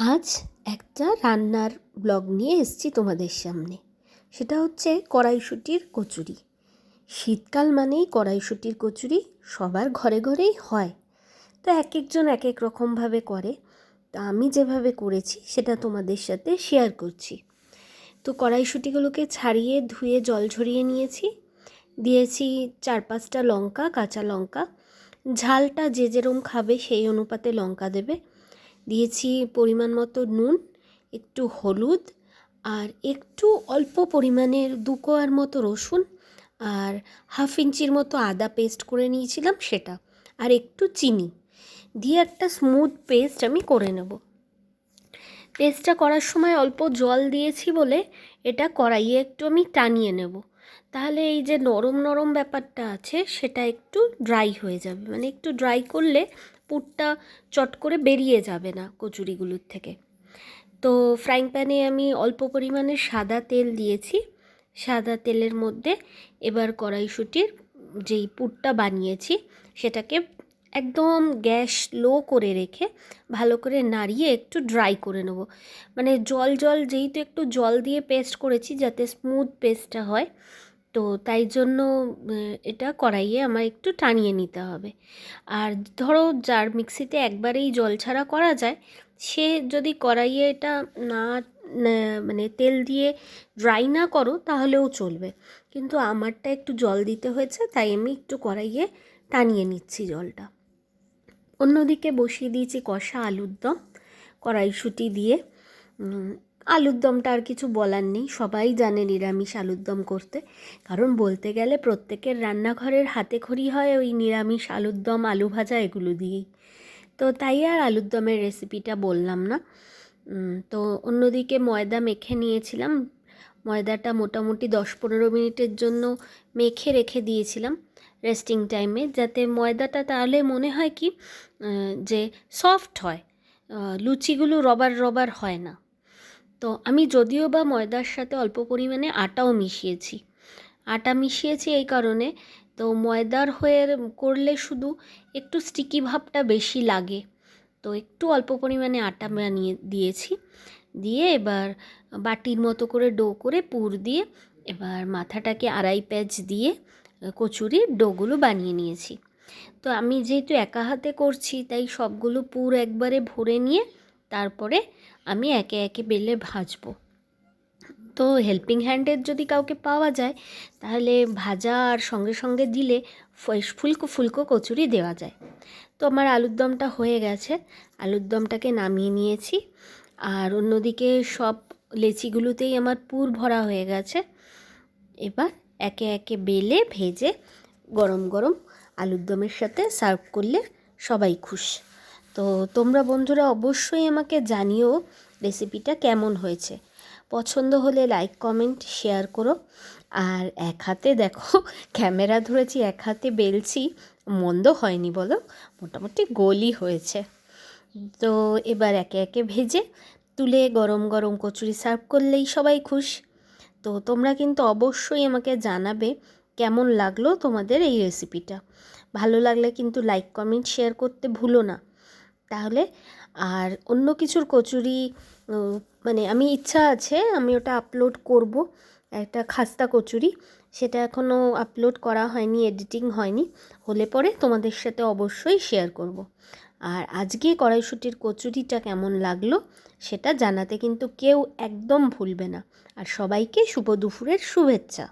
আজ একটা রান্নার ব্লগ নিয়ে এসেছি তোমাদের সামনে। সেটা হচ্ছে কড়াইশুঁটির কচুরি। শীতকাল মানেই কড়াইশুঁটির কচুরি সবার ঘরে ঘরেই হয়। তো এক একজন এক এক রকমভাবে করে। তা আমি যেভাবে করেছি সেটা তোমাদের সাথে শেয়ার করছি। তো কড়াইশুঁটিগুলোকে ছাড়িয়ে ধুয়ে জল ঝরিয়ে নিয়েছি। দিয়েছি 4-5টা লঙ্কা, কাঁচা লঙ্কা। ঝালটা যে যেরকম খাবে সেই অনুপাতে লঙ্কা দেবে। দিয়েছি পরিমাণ মতো নুন, একটু হলুদ, আর একটু অল্প পরিমাণের 2 কোয়ার মতো রসুন, আর 1/2 ইঞ্চির মতো আদা পেস্ট করে নিয়েছিলাম সেটা, আর একটু চিনি দিয়ে একটা স্মুথ পেস্ট আমি করে নেব। পেস্টটা করার সময় অল্প জল দিয়েছি বলে এটা কড়াইয়ে একটু আমি টানিয়ে নেব, তাহলে এই যে নরম নরম ব্যাপারটা আছে সেটা একটু ড্রাই হয়ে যাবে। মানে একটু ড্রাই করলে পুরটা চট করে বেরিয়ে যাবে না কচুরিগুলোর থেকে। তো ফ্রাইং প্যানে আমি অল্প পরিমাণে সাদা তেল দিয়েছি। সাদা তেলের মধ্যে এবার কড়াইশুঁটির যেই পুরটা বানিয়েছি সেটাকে একদম গ্যাস লো করে রেখে ভালো করে নাড়িয়ে একটু ড্রাই করে নেব। মানে জল জল, যেহেতু একটু জল দিয়ে পেস্ট করেছি যাতে স্মুথ পেস্টটা হয়, তো তাই জন্য এটা কড়াইয়ে আমার একটু টানিয়ে নিতে হবে। আর ধরো যার মিক্সিতে একবারেই জল ছাড়া করা যায়, সে যদি কড়াইয়ে এটা না মানে তেল দিয়ে ড্রাই না করো তাহলেও চলবে, কিন্তু আমারটা একটু জল দিতে হয়েছে তাই আমি একটু কড়াইয়ে টানিয়ে নিচ্ছি জলটা। অন্যদিকে বসিয়ে দিয়েছি কষা আলুর দম কড়াইশুঁটি দিয়ে। আলুর দমটা আর কিছু বলার নেই, সবাই জানে নিরামিষ আলুর দম করতে, কারণ বলতে গেলে প্রত্যেকের রান্নাঘরের হাতেখড়ি হয় ওই নিরামিষ আলুর দম, আলু ভাজা এগুলো দিয়েই। তো তাই আর আলুর দমের রেসিপিটা বললাম না। তো অন্যদিকে ময়দা মেখে নিয়েছিলাম। ময়দাটা মোটামুটি 10-15 মিনিটের জন্য মেখে রেখে দিয়েছিলাম রেস্টিং টাইমে, যাতে ময়দাটা তাহলে মনে হয় কি যে সফট হয়, লুচিগুলো রবার রবার হয় না। তো আমি যদিও বা ময়দার সাথে অল্প পরিমাণে আটাও মিশিয়েছি। আটা মিশিয়েছি এই কারণে, তো ময়দার হয়ে করলে শুধু একটু স্টিকি ভাবটা বেশি লাগে, তো একটু অল্প পরিমাণে আটা বানিয়ে দিয়েছি। দিয়ে এবার বাটির মতো করে ডো করে পুর দিয়ে এবার মাথাটাকে আড়াই প্যাচ দিয়ে কচুরির ডোগুলো বানিয়ে নিয়েছি। তো আমি যেহেতু একা হাতে করছি তাই সবগুলো পুর একবারে ভরে নিয়ে তারপরে আমি একে একে বেলে ভাজবো। তো হেল্পিং হ্যান্ডের যদি কাউকে পাওয়া যায় তাহলে ভাজা আর সঙ্গে সঙ্গে দিলে ফুলকো ফুলকো কচুরি দেওয়া যায়। তো আমার আলুর দমটা হয়ে গেছে, আলুর দমটাকে নামিয়ে নিয়েছি। আর অন্যদিকে সব লেচিগুলোতেই আমার পুর ভরা হয়ে গেছে। এবার একে একে বেলে ভেজে গরম গরম আলুর দমের সাথে সার্ভ করলে সবাই খুশ। তো তোমরা বন্ধুরা অবশ্যই আমাকে জানিও রেসিপিটা কেমন হয়েছে। পছন্দ হলে লাইক, কমেন্ট, শেয়ার করো। আর এক হাতে দেখো ক্যামেরা ধরেছি, এক হাতে বেলছি, মন্দ হয়নি বলো, মোটামুটি গোলই হয়েছে। তো এবার একে একে ভেজে তুলে গরম গরম কচুরি সার্ভ করলেই সবাই খুশ। তো তোমরা কিন্তু অবশ্যই আমাকে জানাবে কেমন লাগলো তোমাদের এই রেসিপিটা। ভালো লাগলে কিন্তু লাইক, কমেন্ট, শেয়ার করতে ভুলো না। তাহলে আর অন্য কিছুর কচুরি মানে আমি ইচ্ছা আছে আমি ওটা আপলোড করব, একটা খাস্তা কচুরি, সেটা এখনও আপলোড করা হয়নি, এডিটিং হয়নি, হলে পরে তোমাদের সাথে অবশ্যই শেয়ার করব। আর আজকে কড়াইশুঁটির কচুরিটা কেমন লাগলো সেটা জানাতে কিন্তু কেউ একদম ভুলবে না। আর সবাইকে শুভ দুপুরের শুভেচ্ছা।